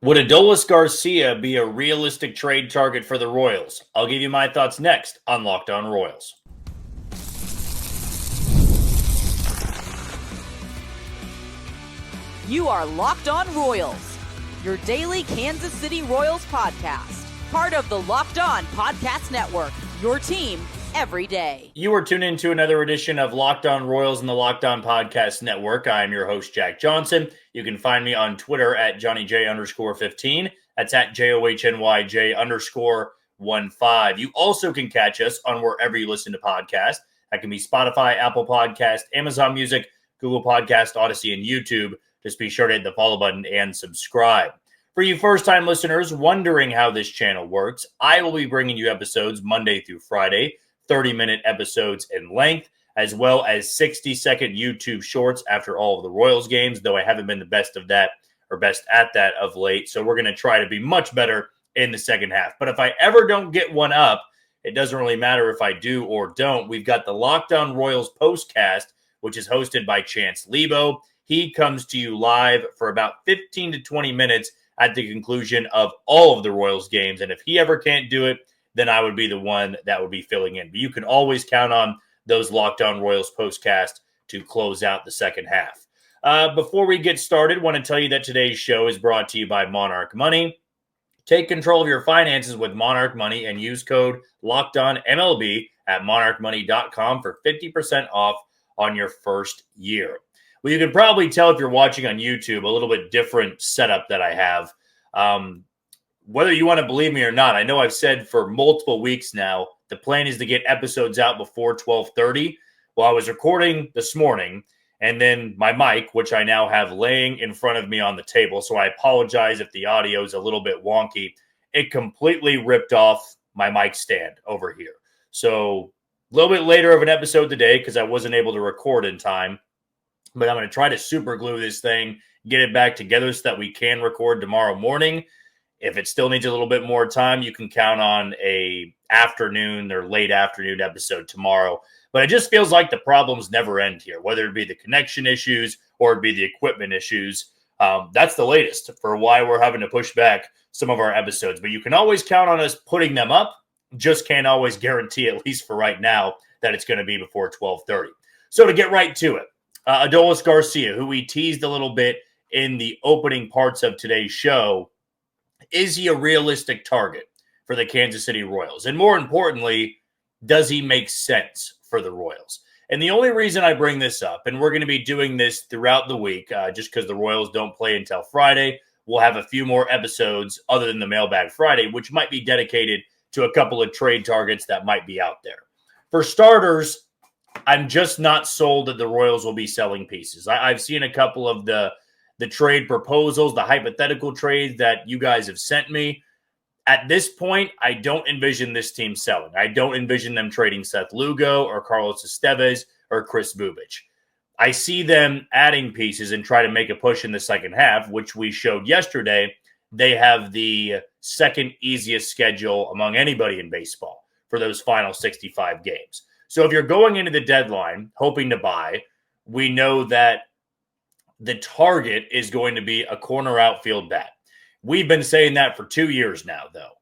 Would Adolis Garcia be a realistic trade target for the Royals? I'll give you my thoughts next on Locked On Royals. You are Locked On Royals, your daily Kansas City Royals podcast. Part of the Locked On Podcast Network, your team every day. You are tuned into another edition of Locked On Royals in the Locked On Podcast Network. I am your host, Jack Johnson. You can find me on Twitter at JohnnyJ_15. That's at JOHNYJ_15. You also can catch us on wherever you listen to podcasts. That can be Spotify, Apple Podcast, Amazon Music, Google Podcast, Odyssey, and YouTube. Just be sure to hit the follow button and subscribe. For you first-time listeners wondering how this channel works, I will be bringing you episodes Monday through Friday, 30-minute episodes in length, as well as 60-second YouTube shorts after all of the Royals games, though I haven't been the best at that of late. So we're going to try to be much better in the second half. But if I ever don't get one up, it doesn't really matter if I do or don't. We've got the Locked On Royals postcast, which is hosted by Chance Lebo. He comes to you live for about 15 to 20 minutes at the conclusion of all of the Royals games. And if he ever can't do it, then I would be the one that would be filling in. But you can always count on those Locked On Royals postcasts to close out the second half. Before we get started, I want to tell you that today's show is brought to you by Monarch Money. Take control of your finances with Monarch Money and use code LOCKEDONMLB at monarchmoney.com for 50% off on your first year. Well, you can probably tell if you're watching on YouTube a little bit different setup that I have. Whether you want to believe me or not, I know I've said for multiple weeks now, the plan is to get episodes out before 12:30. Well, I was recording this morning, and then my mic, which I now have laying in front of me on the table, so I apologize if the audio is a little bit wonky. It completely ripped off my mic stand over here. So a little bit later of an episode today because I wasn't able to record in time. But I'm going to try to super glue this thing, get it back together so that we can record tomorrow morning. If it still needs a little bit more time, you can count on a afternoon or late afternoon episode tomorrow. But it just feels like the problems never end here, whether it be the connection issues or it be the equipment issues. That's the latest for why we're having to push back some of our episodes. But you can always count on us putting them up. Just can't always guarantee, at least for right now, that it's going to be before 12:30. So to get right to it, Adolis Garcia, who we teased a little bit in the opening parts of today's show, is he a realistic target for the Kansas City Royals? And more importantly, does he make sense for the Royals? And the only reason I bring this up, and we're going to be doing this throughout the week, just because the Royals don't play until Friday, we'll have a few more episodes other than the Mailbag Friday, which might be dedicated to a couple of trade targets that might be out there. For starters, I'm just not sold that the Royals will be selling pieces. I've seen a couple of the trade proposals, the hypothetical trades that you guys have sent me. At this point, I don't envision this team selling. I don't envision them trading Seth Lugo or Carlos Estevez or Chris Bubich. I see them adding pieces and try to make a push in the second half, which we showed yesterday. They have the second easiest schedule among anybody in baseball for those final 65 games. So if you're going into the deadline hoping to buy, we know that the target is going to be a corner outfield bat. We've been saying that for 2 years now, though.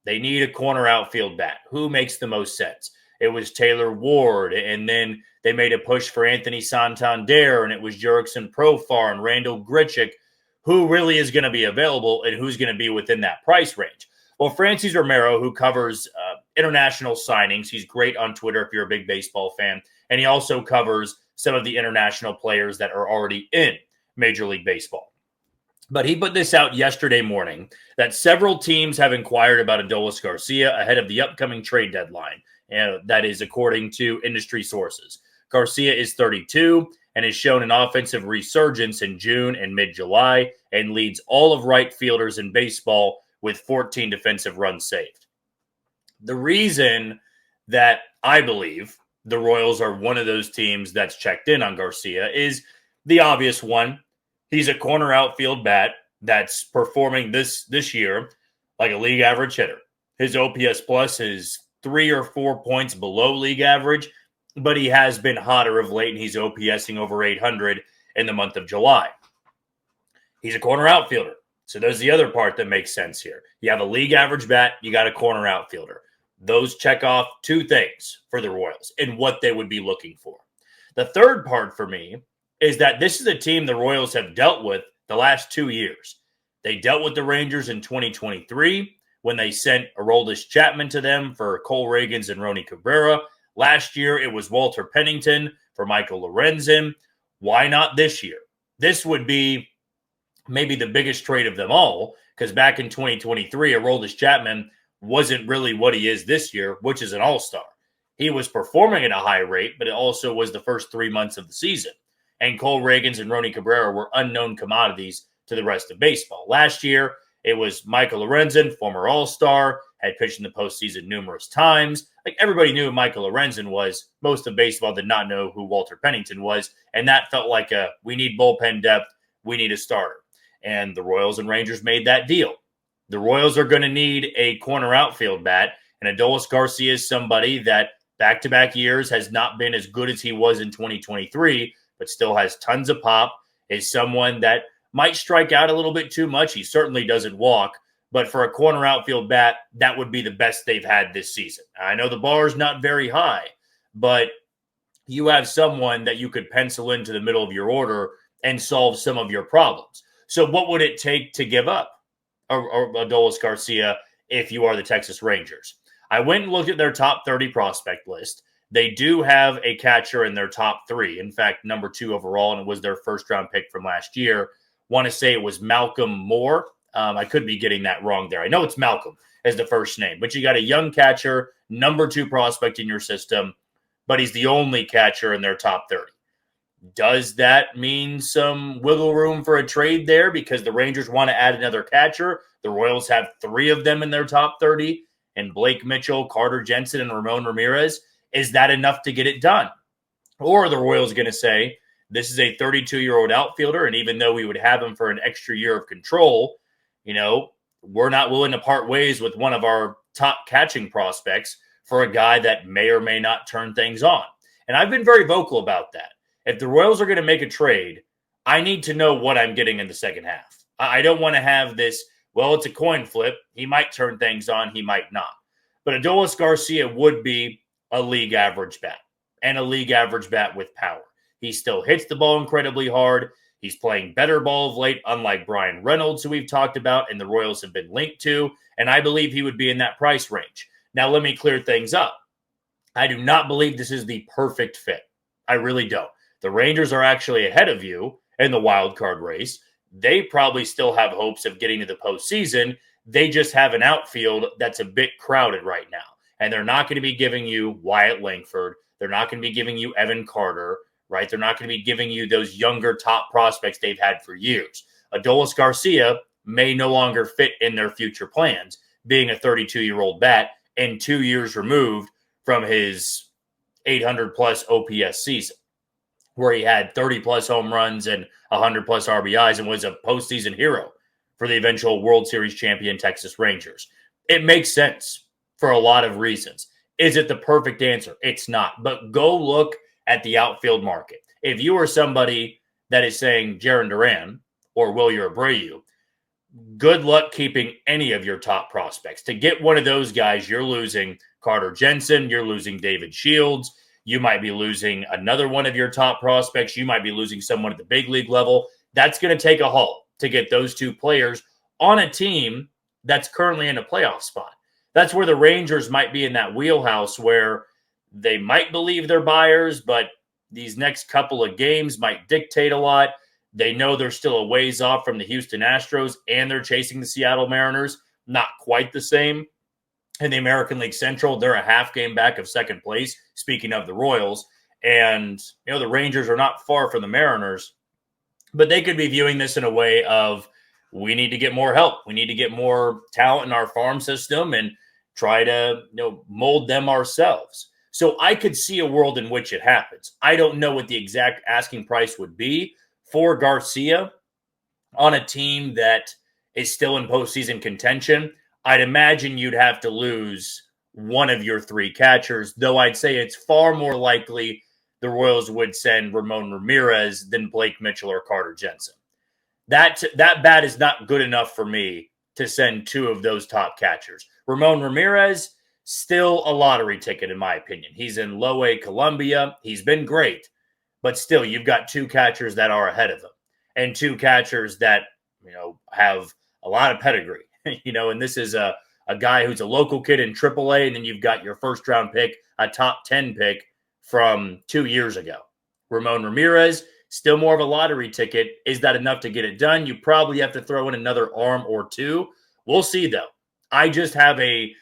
They need a corner outfield bat. Who makes the most sense? It was Taylor Ward, and then they made a push for Anthony Santander, and it was Jurickson Profar and Randall Grichuk. Who really is going to be available and who's going to be within that price range? Well, Francis Romero, who covers international signings, he's great on Twitter if you're a big baseball fan, and he also covers some of the international players that are already in Major League Baseball. But he put this out yesterday morning that several teams have inquired about Adolis Garcia ahead of the upcoming trade deadline. And that is according to industry sources. Garcia is 32 and has shown an offensive resurgence in June and mid-July and leads all of right fielders in baseball with 14 defensive runs saved. The reason that I believe the Royals are one of those teams that's checked in on Garcia is the obvious one. He's a corner outfield bat that's performing this year like a league average hitter. His OPS plus is 3 or 4 points below league average, but he has been hotter of late, and he's OPSing over 800 in the month of July. He's a corner outfielder. So there's the other part that makes sense here. You have a league average bat, you got a corner outfielder. Those check off two things for the Royals and what they would be looking for. The third part for me is that this is a team the Royals have dealt with the last 2 years. They dealt with the Rangers in 2023 when they sent Aroldis Chapman to them for Cole Reagans and Ronny Cabrera. Last year, it was Walter Pennington for Michael Lorenzen. Why not this year? This would be maybe the biggest trade of them all, because back in 2023, Aroldis Chapman wasn't really what he is this year, which is an all-star. He was performing at a high rate, but it also was the first 3 months of the season. And Cole Reagans and Ronny Cabrera were unknown commodities to the rest of baseball. Last year, it was Michael Lorenzen, former all-star, had pitched in the postseason numerous times. Like, everybody knew who Michael Lorenzen was. Most of baseball did not know who Walter Pennington was. And that felt like we need bullpen depth. We need a starter. And the Royals and Rangers made that deal. The Royals are going to need a corner outfield bat. And Adolis García is somebody that back-to-back years has not been as good as he was in 2023, but still has tons of pop, is someone that might strike out a little bit too much. He certainly doesn't walk. But for a corner outfield bat, that would be the best they've had this season. I know the bar is not very high, but you have someone that you could pencil into the middle of your order and solve some of your problems. So what would it take to give up Adolis García if you are the Texas Rangers? I went and looked at their top 30 prospect list. They do have a catcher in their top 3. In fact, number 2 overall, and it was their first-round pick from last year. Want to say it was Malcolm Moore. I could be getting that wrong there. I know it's Malcolm as the first name, but you got a young catcher, number 2 prospect in your system, but he's the only catcher in their top 30. Does that mean some wiggle room for a trade there because the Rangers want to add another catcher? The Royals have 3 of them in their top 30, and Blake Mitchell, Carter Jensen, and Ramon Ramirez. Is that enough to get it done? Or are the Royals going to say, this is a 32-year-old outfielder, and even though we would have him for an extra year of control, we're not willing to part ways with one of our top catching prospects for a guy that may or may not turn things on. And I've been very vocal about that. If the Royals are going to make a trade, I need to know what I'm getting in the second half. I don't want to have this, well, it's a coin flip. He might turn things on, he might not. But Adolis García would be a league average bat, and a league average bat with power. He still hits the ball incredibly hard. He's playing better ball of late, unlike Brian Reynolds, who we've talked about and the Royals have been linked to, and I believe he would be in that price range. Now, let me clear things up. I do not believe this is the perfect fit. I really don't. The Rangers are actually ahead of you in the wild card race. They probably still have hopes of getting to the postseason. They just have an outfield that's a bit crowded right now. And they're not going to be giving you Wyatt Langford. They're not going to be giving you Evan Carter, right? They're not going to be giving you those younger top prospects they've had for years. Adolis García may no longer fit in their future plans, being a 32-year-old bat and 2 years removed from his 800-plus OPS season, where he had 30-plus home runs and 100-plus RBIs and was a postseason hero for the eventual World Series champion Texas Rangers. It makes sense for a lot of reasons. Is it the perfect answer? It's not. But go look at the outfield market. If you are somebody that is saying Jarren Duran or Wilyer Abreu, good luck keeping any of your top prospects. To get one of those guys, you're losing Carter Jensen, you're losing David Shields, you might be losing another one of your top prospects, you might be losing someone at the big league level. That's going to take a haul to get those 2 players on a team that's currently in a playoff spot. That's where the Rangers might be in that wheelhouse where they might believe they're buyers, but these next couple of games might dictate a lot. They know they're still a ways off from the Houston Astros, and they're chasing the Seattle Mariners. Not quite the same. In the American League Central, they're a half game back of second place, speaking of the Royals. And, the Rangers are not far from the Mariners, but they could be viewing this in a way of, we need to get more help. We need to get more talent in our farm system and try to mold them ourselves. So I could see a world in which it happens. I don't know what the exact asking price would be for Garcia on a team that is still in postseason contention. I'd imagine you'd have to lose one of your 3 catchers, though I'd say it's far more likely the Royals would send Ramon Ramirez than Blake Mitchell or Carter Jensen. That bat is not good enough for me to send two of those top catchers. Ramon Ramirez, still a lottery ticket in my opinion. He's in low A Colombia. He's been great, but still you've got two catchers that are ahead of him and two catchers that, have a lot of pedigree, and this is a guy who's a local kid in AAA, and then you've got your first round pick, a top 10 pick from 2 years ago. Ramon Ramirez, still more of a lottery ticket. Is that enough to get it done? You probably have to throw in another arm or two. We'll see, though. I just have a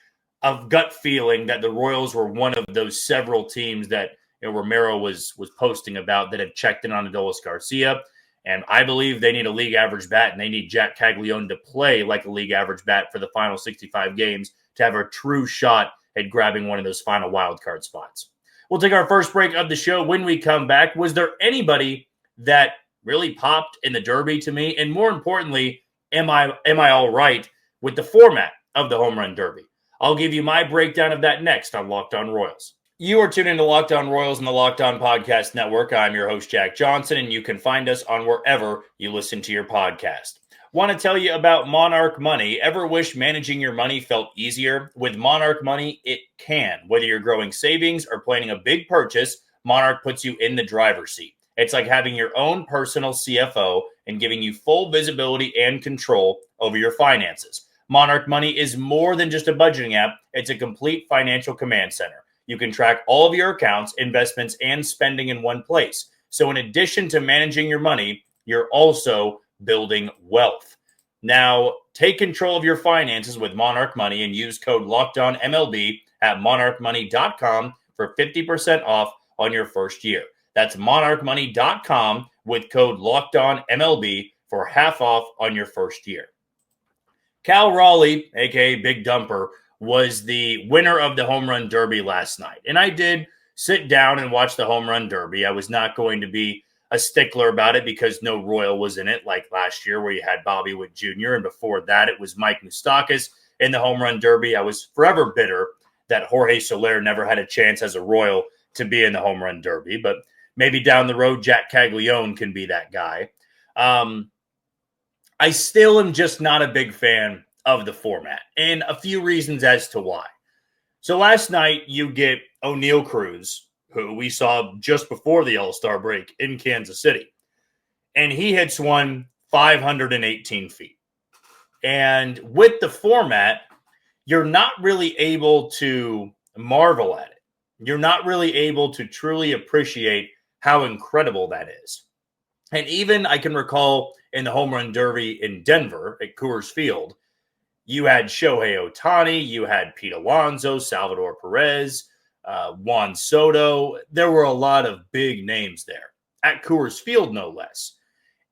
gut feeling that the Royals were one of those several teams that Romero was posting about that have checked in on Adolis Garcia. And I believe they need a league average bat, and they need Jack Caglione to play like a league average bat for the final 65 games to have a true shot at grabbing one of those final wild card spots. We'll take our first break of the show. When we come back, was there anybody that really popped in the Derby to me? And more importantly, am I all right with the format of the Home Run Derby? I'll give you my breakdown of that next on Locked On Royals. You are tuned into Locked On Royals and the Locked On Podcast Network. I'm your host, Jack Johnson, and you can find us on wherever you listen to your podcast. Want to tell you about Monarch Money. Ever wish managing your money felt easier? With Monarch Money, it can. Whether you're growing savings or planning a big purchase, Monarch puts you in the driver's seat. It's like having your own personal CFO and giving you full visibility and control over your finances. Monarch Money is more than just a budgeting app. It's a complete financial command center. You can track all of your accounts, investments, and spending in one place. So in addition to managing your money, you're also building wealth. Now, take control of your finances with Monarch Money and use code LOCKEDONMLB at monarchmoney.com for 50% off on your first year. That's monarchmoney.com with code LOCKEDONMLB for half off on your first year. Cal Raleigh, a.k.a. Big Dumper, was the winner of the Home Run Derby last night. And I did sit down and watch the Home Run Derby. I was not going to be a stickler about it because no Royal was in it like last year where you had Bobby Witt Jr. And before that, it was Mike Moustakas in the Home Run Derby. I was forever bitter that Jorge Soler never had a chance as a Royal to be in the Home Run Derby. But maybe down the road, Jack Caglione can be that guy. I still am just not a big fan of the format, and a few reasons as to why. So last night, you get O'Neal Cruz, who we saw just before the All-Star break in Kansas City, and he hits one 518 feet. And with the format, you're not really able to marvel at it. You're not really able to truly appreciate how incredible that is. And even I can recall in the Home Run Derby in Denver at Coors Field, you had Shohei Ohtani, you had Pete Alonso, Salvador Perez, Juan Soto. There were a lot of big names there at Coors Field, no less.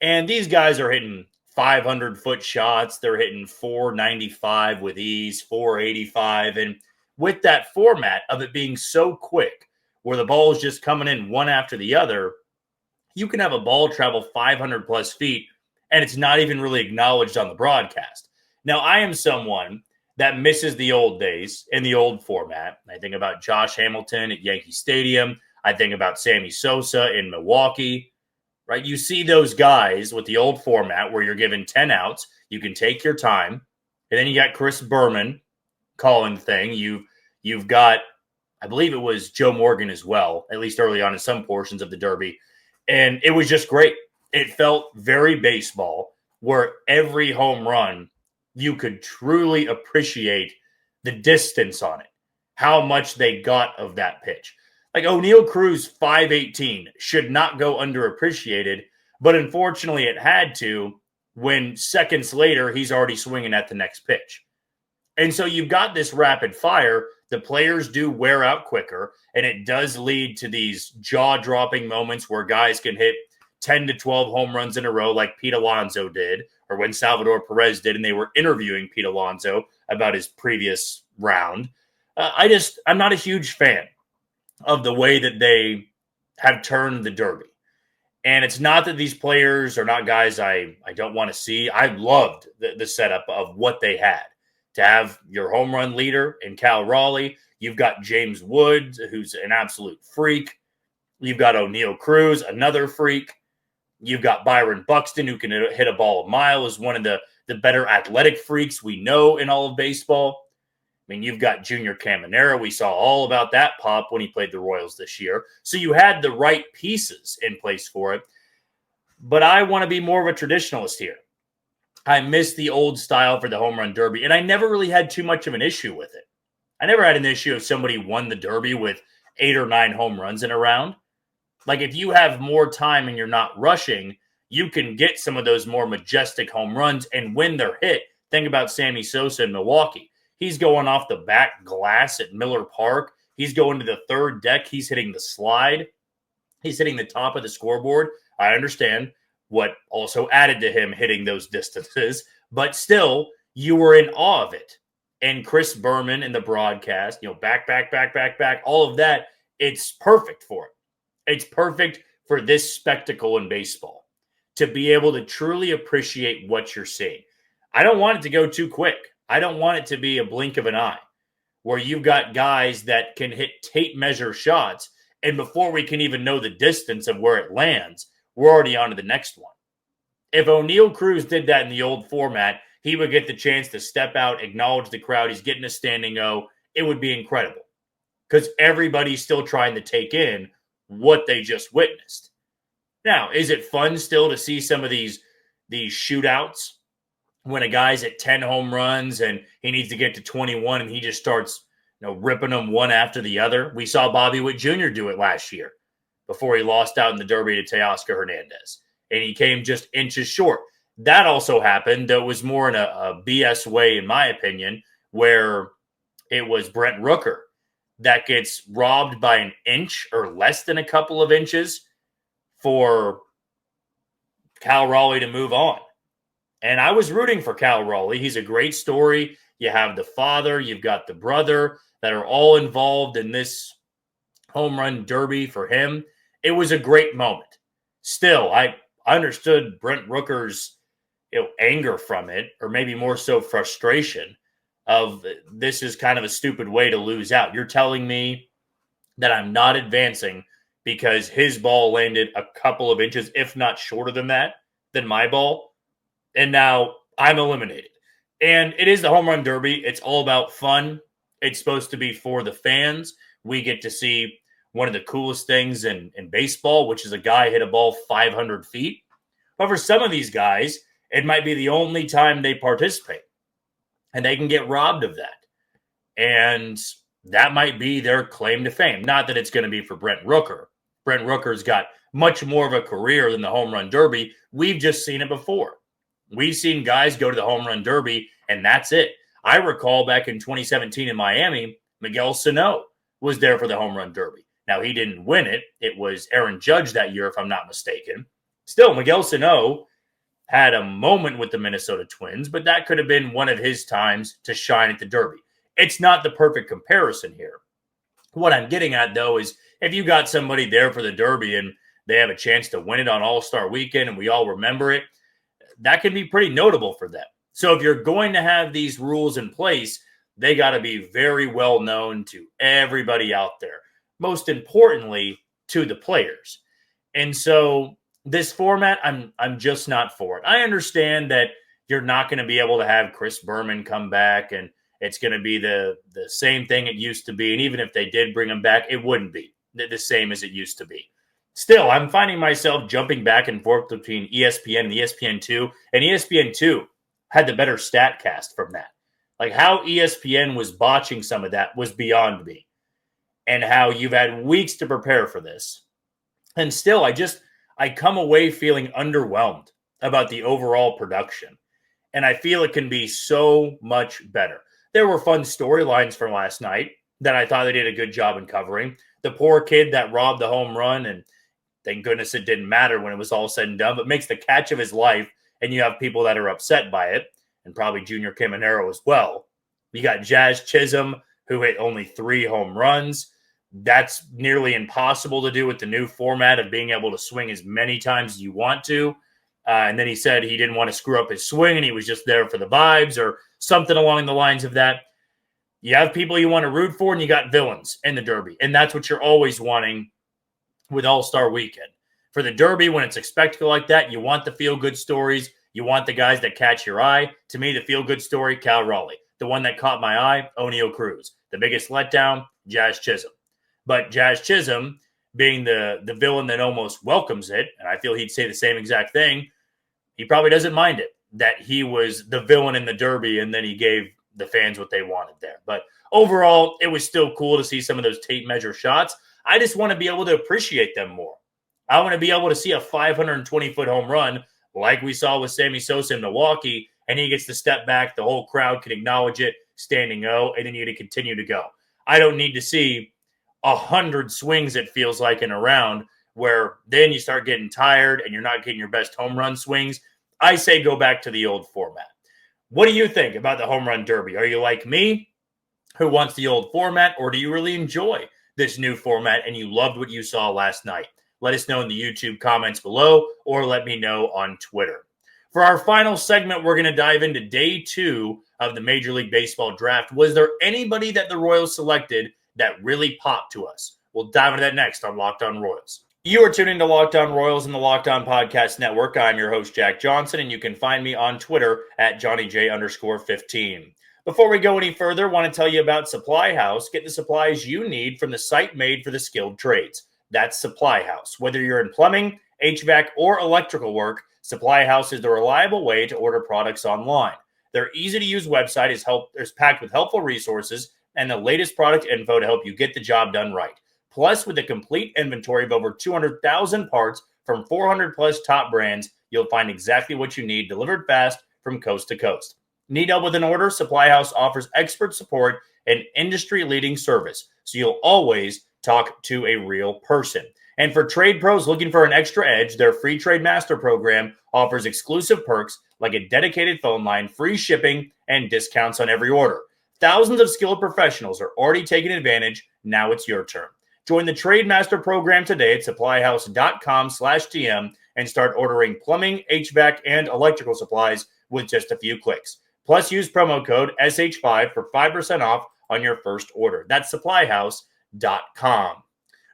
And these guys are hitting 500-foot shots. They're hitting 495 with ease, 485. And with that format of it being so quick, where the ball is just coming in one after the other, you can have a ball travel 500-plus feet, and it's not even really acknowledged on the broadcast. Now, I am someone that misses the old days in the old format. I think about Josh Hamilton at Yankee Stadium. I think about Sammy Sosa in Milwaukee, right? You see those guys with the old format where you're given 10 outs. You can take your time. And then you got Chris Berman calling the thing. You've got, I believe it was Joe Morgan as well, at least early on in some portions of the Derby. And it was just great. It felt very baseball, where every home run, you could truly appreciate the distance on it, how much they got of that pitch. Like O'Neal Cruz 518 should not go underappreciated, but unfortunately it had to when seconds later he's already swinging at the next pitch. And so you've got this rapid fire. The players do wear out quicker, and it does lead to these jaw-dropping moments where guys can hit 10 to 12 home runs in a row like Pete Alonso did, or when Salvador Perez did, and they were interviewing Pete Alonso about his previous round. I'm not a huge fan of the way that they have turned the Derby. And it's not that these players are not guys I don't want to see. I loved the setup of what they had. To have your home run leader in Cal Raleigh, you've got James Woods, who's an absolute freak. You've got O'Neal Cruz, another freak. You've got Byron Buxton, who can hit a ball a mile, is one of the better athletic freaks we know in all of baseball. I mean, you've got Junior Caminero. We saw all about that pop when he played the Royals this year. So you had the right pieces in place for it. But I want to be more of a traditionalist here. I miss the old style for the home run derby, and I never really had too much of an issue with it. I never had an issue if somebody won the derby with 8 or 9 home runs in a round. Like, if you have more time and you're not rushing, you can get some of those more majestic home runs, and when they're hit, think about Sammy Sosa in Milwaukee. He's going off the back glass at Miller Park. He's going to the third deck. He's hitting the slide. He's hitting the top of the scoreboard. I understand what also added to him hitting those distances, but still, you were in awe of it. And Chris Berman in the broadcast, back, all of that, it's perfect for it. It's perfect for this spectacle in baseball, to be able to truly appreciate what you're seeing. I don't want it to go too quick. I don't want it to be a blink of an eye where you've got guys that can hit tape measure shots, and before we can even know the distance of where it lands, we're already on to the next one. If O'Neal Cruz did that in the old format, he would get the chance to step out, acknowledge the crowd. He's getting a standing O. It would be incredible because everybody's still trying to take in what they just witnessed. Now, is it fun still to see some of these shootouts when a guy's at 10 home runs and he needs to get to 21 and he just starts ripping them one after the other? We saw Bobby Witt Jr. do it last year before he lost out in the Derby to Teoscar Hernandez, and he came just inches short. That also happened, though it was more in a BS way, in my opinion, where it was Brent Rooker that gets robbed by an inch or less than a couple of inches for Cal Raleigh to move on. And I was rooting for Cal Raleigh. He's a great story. You have the father, you've got the brother that are all involved in this home run derby for him. It was a great moment. Still, I understood Brent Rooker's anger from it, or maybe more so frustration of this is kind of a stupid way to lose out. You're telling me that I'm not advancing because his ball landed a couple of inches, if not shorter than that, than my ball, and now I'm eliminated. And it is the home run derby. It's all about fun. It's supposed to be for the fans. We get to see one of the coolest things in baseball, which is a guy hit a ball 500 feet. But for some of these guys, it might be the only time they participate, and they can get robbed of that. And that might be their claim to fame. Not that it's going to be for Brent Rooker. Brent Rooker's got much more of a career than the home run derby. We've just seen it before. We've seen guys go to the home run derby, and that's it. I recall back in 2017 in Miami, Miguel Sano was there for the home run derby. Now, he didn't win it. It was Aaron Judge that year, if I'm not mistaken. Still, Miguel Sano had a moment with the Minnesota Twins, but that could have been one of his times to shine at the derby. It's not the perfect comparison here. What I'm getting at, though, is if you got somebody there for the derby and they have a chance to win it on All-Star Weekend and we all remember it, that can be pretty notable for them. So if you're going to have these rules in place, they got to be very well known to everybody out there. Most importantly, to the players. And so this format, I'm just not for it. I understand that you're not going to be able to have Chris Berman come back and it's going to be the same thing it used to be. And even if they did bring him back, it wouldn't be the same as it used to be. Still, I'm finding myself jumping back and forth between ESPN and ESPN2. And ESPN2 had the better stat cast from that. Like how ESPN was botching some of that was beyond me. And how you've had weeks to prepare for this. And still, I come away feeling underwhelmed about the overall production. And I feel it can be so much better. There were fun storylines from last night that I thought they did a good job in covering. The poor kid that robbed the home run, and thank goodness it didn't matter when it was all said and done, but makes the catch of his life, and you have people that are upset by it, and probably Junior Caminero as well. You got Jazz Chisholm, who hit only 3 home runs. That's nearly impossible to do with the new format of being able to swing as many times as you want to. And then he said he didn't want to screw up his swing and he was just there for the vibes or something along the lines of that. You have people you want to root for and you got villains in the derby. And that's what you're always wanting with All-Star Weekend. For the Derby, when it's a spectacle like that, you want the feel-good stories. You want the guys that catch your eye. To me, the feel-good story, Cal Raleigh. The one that caught my eye, O'Neal Cruz. The biggest letdown, Jazz Chisholm. But Jazz Chisholm, being the villain that almost welcomes it, and I feel he'd say the same exact thing, he probably doesn't mind it, that he was the villain in the Derby and then he gave the fans what they wanted there. But overall, it was still cool to see some of those tape measure shots. I just want to be able to appreciate them more. I want to be able to see a 520-foot home run like we saw with Sammy Sosa in Milwaukee, and he gets to step back, the whole crowd can acknowledge it, standing O, and then you to continue to go. I don't need to see 100 swings, it feels like, in a round, where then you start getting tired and you're not getting your best home run swings. I say go back to the old format. What do you think about the home run derby? Are you like me, who wants the old format, or do you really enjoy this new format and you loved what you saw last night? Let us know in the YouTube comments below, or let me know on Twitter. For our final segment, we're going to dive into day 2 of the Major League Baseball draft. Was there anybody that the Royals selected that really popped to us? We'll dive into that next on Locked On Royals. You are tuning to Locked On Royals in the Locked On Podcast Network. I'm your host, Jack Johnson, and you can find me on Twitter at JohnnyJ_15. Before we go any further, I want to tell you about Supply House. Get the supplies you need from the site made for the skilled trades. That's Supply House. Whether you're in plumbing, HVAC, or electrical work, Supply House is the reliable way to order products online. Their easy-to-use website is packed with helpful resources and the latest product info to help you get the job done right. Plus, with a complete inventory of over 200,000 parts from 400-plus top brands, you'll find exactly what you need delivered fast from coast to coast. Need help with an order? Supply House offers expert support and industry-leading service, so you'll always talk to a real person. And for trade pros looking for an extra edge, their free Trade Master program offers exclusive perks like a dedicated phone line, free shipping, and discounts on every order. Thousands of skilled professionals are already taking advantage. Now it's your turn. Join the Trade Master program today at supplyhouse.com/TM and start ordering plumbing, HVAC, and electrical supplies with just a few clicks. Plus, use promo code SH5 for 5% off on your first order. That's supplyhouse.com.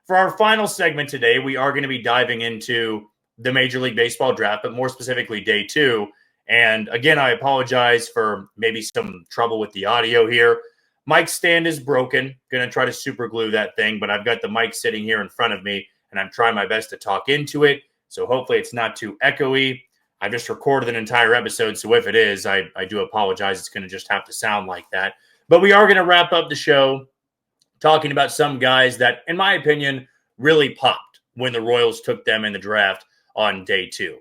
For our final segment today, we are going to be diving into the Major League Baseball draft, but more specifically day 2. And again, I apologize for maybe some trouble with the audio here. Mic's stand is broken. Going to try to super glue that thing, but I've got the mic sitting here in front of me, and I'm trying my best to talk into it. So hopefully it's not too echoey. I just recorded an entire episode, so if it is, I do apologize. It's going to just have to sound like that. But we are going to wrap up the show talking about some guys that, in my opinion, really popped when the Royals took them in the draft on day 2.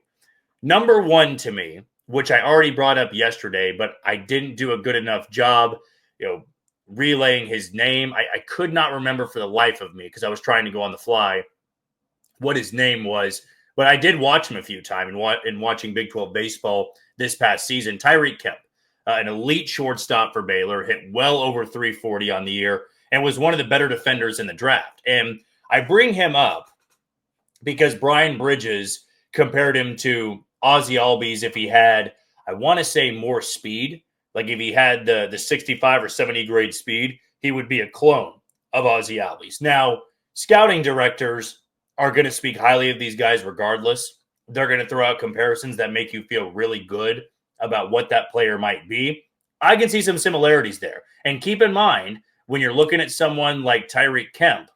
Number 1 to me, which I already brought up yesterday, but I didn't do a good enough job, relaying his name. I could not remember for the life of me because I was trying to go on the fly what his name was, but I did watch him a few times in watching Big 12 baseball this past season. Tyreek Kemp, an elite shortstop for Baylor, hit well over 340 on the year and was one of the better defenders in the draft. And I bring him up because Brian Bridges compared him to Ozzie Albies if he had, I want to say, more speed. Like if he had the 65 or 70 grade speed, he would be a clone of Ozzie Albies. Now, scouting directors are going to speak highly of these guys regardless. They're going to throw out comparisons that make you feel really good about what that player might be. I can see some similarities there. And keep in mind, when you're looking at someone like Tyreek Kemp,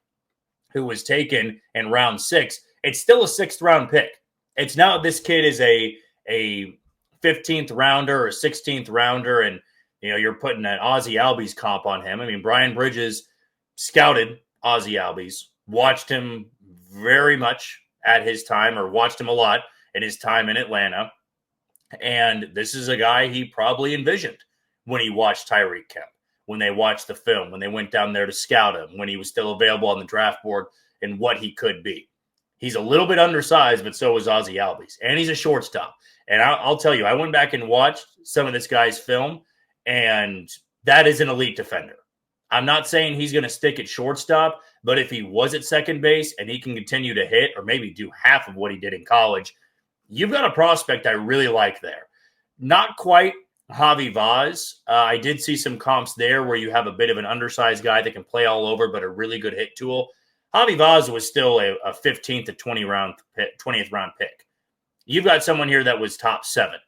who was taken in round 6, it's still a 6th round pick. It's not this kid is a 15th rounder or 16th rounder, and you're putting an Ozzie Albies comp on him. I mean, Brian Bridges scouted Ozzie Albies, watched him very much at his time, or watched him a lot in his time in Atlanta. And this is a guy he probably envisioned when he watched Tyreek Kemp, when they watched the film, when they went down there to scout him, when he was still available on the draft board, and what he could be. He's a little bit undersized, but so is Ozzie Albies. And he's a shortstop. And I'll tell you, I went back and watched some of this guy's film, and that is an elite defender. I'm not saying he's going to stick at shortstop, but if he was at second base and he can continue to hit or maybe do half of what he did in college, you've got a prospect I really like there. Not quite Javi Vaz. I did see some comps there where you have a bit of an undersized guy that can play all over, but a really good hit tool. Javi Vaz was still a 15th to 20th round pick. You've got someone here that was top 7. I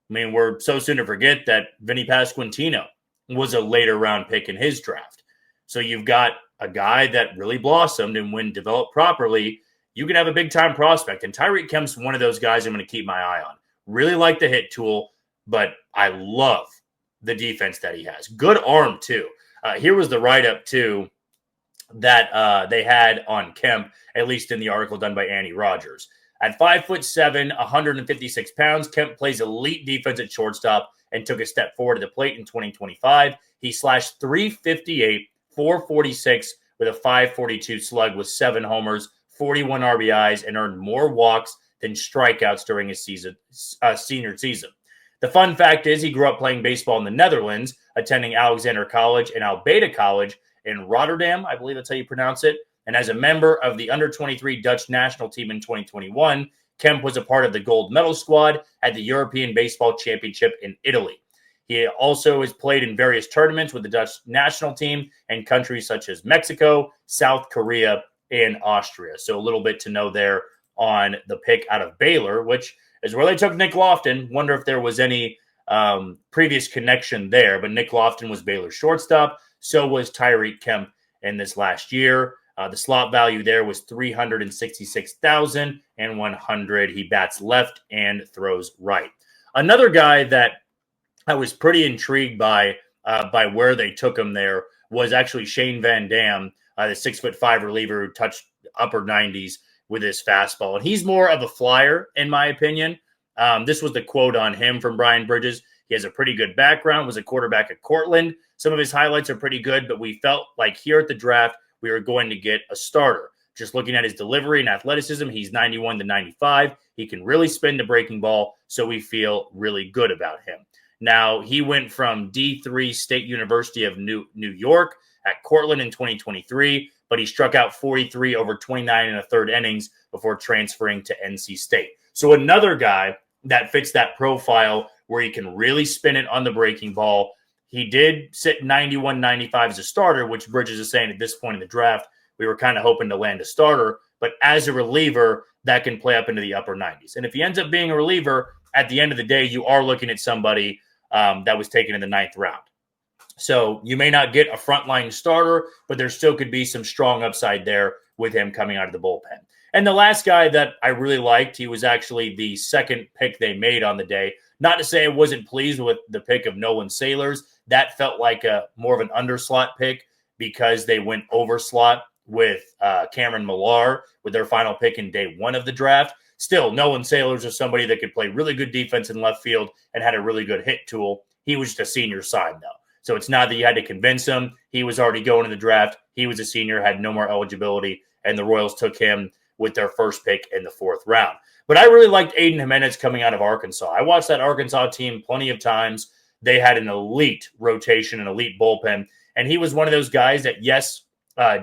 mean, we're so soon to forget that Vinny Pasquantino was a later round pick in his draft. So you've got a guy that really blossomed, and when developed properly, you can have a big-time prospect. And Tyreek Kemp's one of those guys I'm going to keep my eye on. Really like the hit tool, but I love the defense that he has. Good arm, too. Here was the write-up, too, that they had on Kemp, at least in the article done by Andy Rogers. At 5'7", 156 pounds, Kemp plays elite defense at shortstop and took a step forward to the plate in 2025. He slashed .358, 446 with a .542 slug with 7 homers, 41 RBIs, and earned more walks than strikeouts during his senior season. The fun fact is he grew up playing baseball in the Netherlands, attending Alexander College and Albeda College in Rotterdam, I believe that's how you pronounce it. And as a member of the under-23 Dutch national team in 2021, Kemp was a part of the gold medal squad at the European Baseball Championship in Italy. He also has played in various tournaments with the Dutch national team and countries such as Mexico, South Korea, and Austria. So a little bit to know there on the pick out of Baylor, which is where they took Nick Lofton. Wonder if there was any previous connection there. But Nick Lofton was Baylor's shortstop. So was Tyreek Kemp in this last year. The slot value there was $366,100. He bats left and throws right. Another guy that I was pretty intrigued by where they took him there was actually Shane Van Dam, the 6'5" reliever who touched upper 90s with his fastball. And he's more of a flyer, in my opinion. This was the quote on him from Brian Bridges. He has a pretty good background, was a quarterback at Cortland. Some of his highlights are pretty good, but we felt like here at the draft, we were going to get a starter. Just looking at his delivery and athleticism, he's 91 to 95. He can really spin the breaking ball, so we feel really good about him. Now, he went from D3 State University of New York at Cortland in 2023, but he struck out 43 over 29 and a third innings before transferring to NC State. So another guy that fits that profile where he can really spin it on the breaking ball. He did sit 91, 95 as a starter, which Bridges is saying at this point in the draft, we were kind of hoping to land a starter. But as a reliever, that can play up into the upper 90s. And if he ends up being a reliever, at the end of the day, you are looking at somebody that was taken in the 9th round. So you may not get a frontline starter, but there still could be some strong upside there with him coming out of the bullpen. And the last guy that I really liked, he was actually the second pick they made on the day. Not to say I wasn't pleased with the pick of Nolan Sailors. That felt like a more of an underslot pick because they went over slot with Cameron Millar with their final pick in day 1 of the draft. Still, Nolan Sailors is somebody that could play really good defense in left field and had a really good hit tool. He was just a senior sign, though. So it's not that you had to convince him. He was already going to the draft. He was a senior, had no more eligibility, and the Royals took him with their first pick in the 4th round. But I really liked Aiden Jimenez coming out of Arkansas. I watched that Arkansas team plenty of times. They had an elite rotation, an elite bullpen, and he was one of those guys that, yes,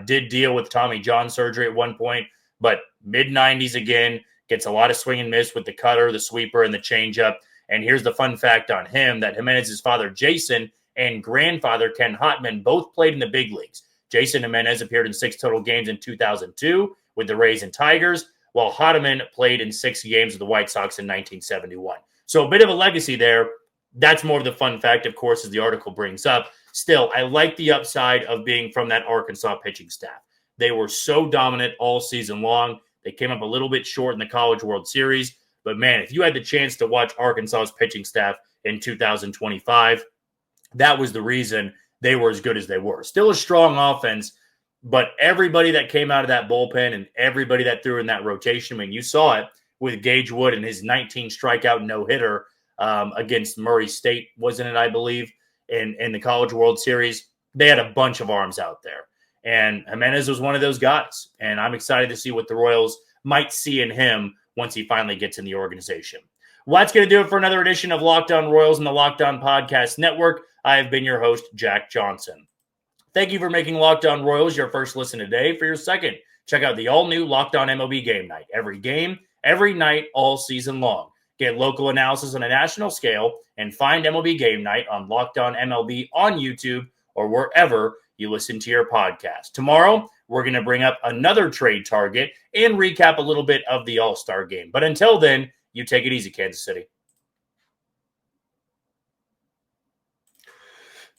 did deal with Tommy John surgery at one point, but mid-90s again, gets a lot of swing and miss with the cutter, the sweeper, and the changeup. And here's the fun fact on him, that Jimenez's father, Jason, and grandfather, Ken Hotman, both played in the big leagues. Jason Jimenez appeared in 6 total games in 2002 with the Rays and Tigers, while Hotman played in 6 games with the White Sox in 1971. So a bit of a legacy there. That's more of the fun fact, of course, as the article brings up. Still, I like the upside of being from that Arkansas pitching staff. They were so dominant all season long. They came up a little bit short in the College World Series. But, man, if you had the chance to watch Arkansas's pitching staff in 2025, that was the reason they were as good as they were. Still a strong offense, but everybody that came out of that bullpen and everybody that threw in that rotation, I mean, you saw it with Gage Wood and his 19 strikeout no-hitter against Murray State, wasn't it, I believe, in the College World Series. They had a bunch of arms out there. And Jimenez was one of those guys. And I'm excited to see what the Royals might see in him once he finally gets in the organization. Well, that's going to do it for another edition of Locked On Royals and the Locked On Podcast Network. I have been your host, Jack Johnson. Thank you for making Locked On Royals your first listen today. For your second, check out the all-new Locked On MLB Game Night. Every game, every night, all season long. Get local analysis on a national scale and find MLB Game Night on Locked On MLB on YouTube or wherever you listen to your podcast. Tomorrow, we're going to bring up another trade target and recap a little bit of the All-Star game. But until then, you take it easy, Kansas City.